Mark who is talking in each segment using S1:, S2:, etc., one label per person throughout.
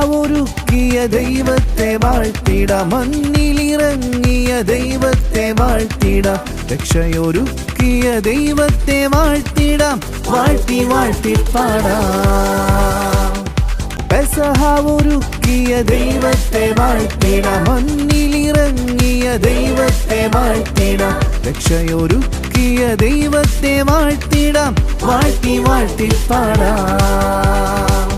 S1: ഒരുക്കിയ ദൈവത്തെ വാഴ്ത്തിടാം, മണ്ണിലിറങ്ങിയ ദൈവത്തെ വാഴ്ത്തിടാം, രക്ഷയൊരുക്കിയ ദൈവത്തെ വാഴ്ത്തിടാം, വാഴ്ത്തി വാഴ്ത്തി പാടാം. പെസഹ ഒരുക്കിയ ദൈവത്തെ വാഴ്ത്തിടാം, മണ്ണിലിറങ്ങിയ ദൈവത്തെ വാഴ്ത്തിടാം, രക്ഷയൊരുക്കിയ ദൈവത്തെ വാഴ്ത്തിടാം, വാഴ്ത്തി വാഴ്ത്തി പാടാം.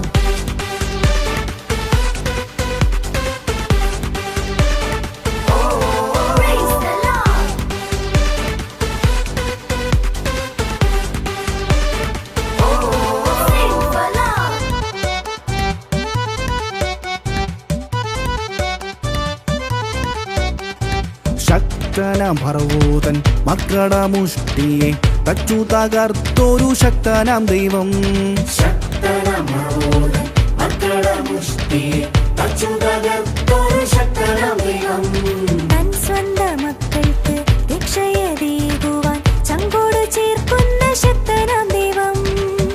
S1: ശക്തനാം ഫറവോൻ മക്കളുടെ മുഷ്ടിയെ തച്ചു തകർത്തൊരു ശക്തനാം ദൈവം.
S2: ശക്തനാം ഫറവോൻ മക്കളുടെ മുഷ്ടിയെ തച്ചു തകർത്തൊരു ശക്തനാം ദൈവം.
S3: തൻ സ്വന്തം മക്കൾക്ക് രക്ഷയേകുവാൻ ചങ്കോട് ചേർക്കുന്ന ശക്തനാം ദൈവം.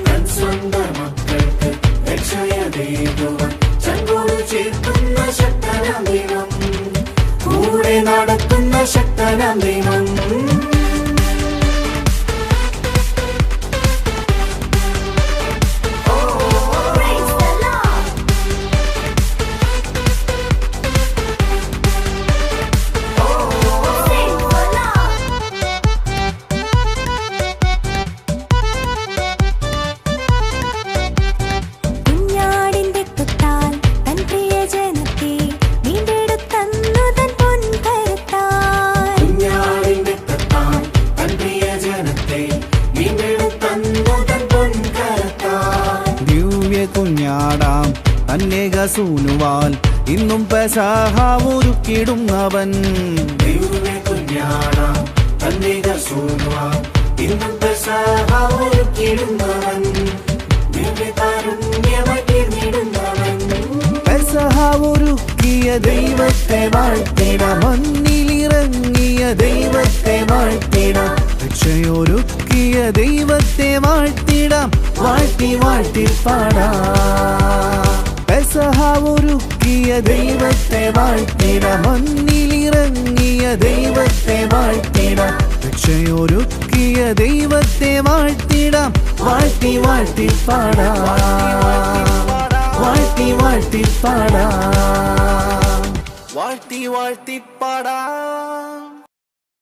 S2: തൻ സ്വന്തം മക്കൾക്ക് രക്ഷയേകുവാൻ ചങ്കോട് ചേർക്കുന്ന ശക്തനാം ദൈവം. കൂടെ നടക്കുന്ന ശക്തനാം ദൈവം.
S1: കുഞ്ഞാടാം തന്നേകസൂനുവാൽ ഇന്നും പെസഹ ഒരുക്കിടുന്നവൻ.
S2: കുഞ്ഞാടാം തന്നേകസൂനുവാൽ ഇന്നും പെസഹ ഒരുക്കിടുന്നവൻ.
S1: പെസഹ ഒരുക്കിയ ദൈവത്തെ വാഴ്ത്തിടാം, മണ്ണിലിറങ്ങിയ ദൈവത്തെ വാഴ്ത്തിടാം, രക്ഷയൊരുക്കിയ ദൈവത്തെ വാഴ്ത്തിടാം, വാഴ്ത്തി വാഴ്ത്തി പാടാം. പെസഹ ഒരുക്കിയ ദൈവത്തെ വാഴ്ത്തിടാം, മണ്ണിലിറങ്ങിയ ദൈവത്തെ വാഴ്ത്തിടാം, രക്ഷയൊരുക്കിയ ദൈവത്തെ വാഴ്ത്തിടാം, വാഴ്ത്തി വാഴ്ത്തി പാടാം, വാഴ്ത്തി വാഴ്ത്തി പാടാം, വാഴ്ത്തി വാഴ്ത്തി പാടാം.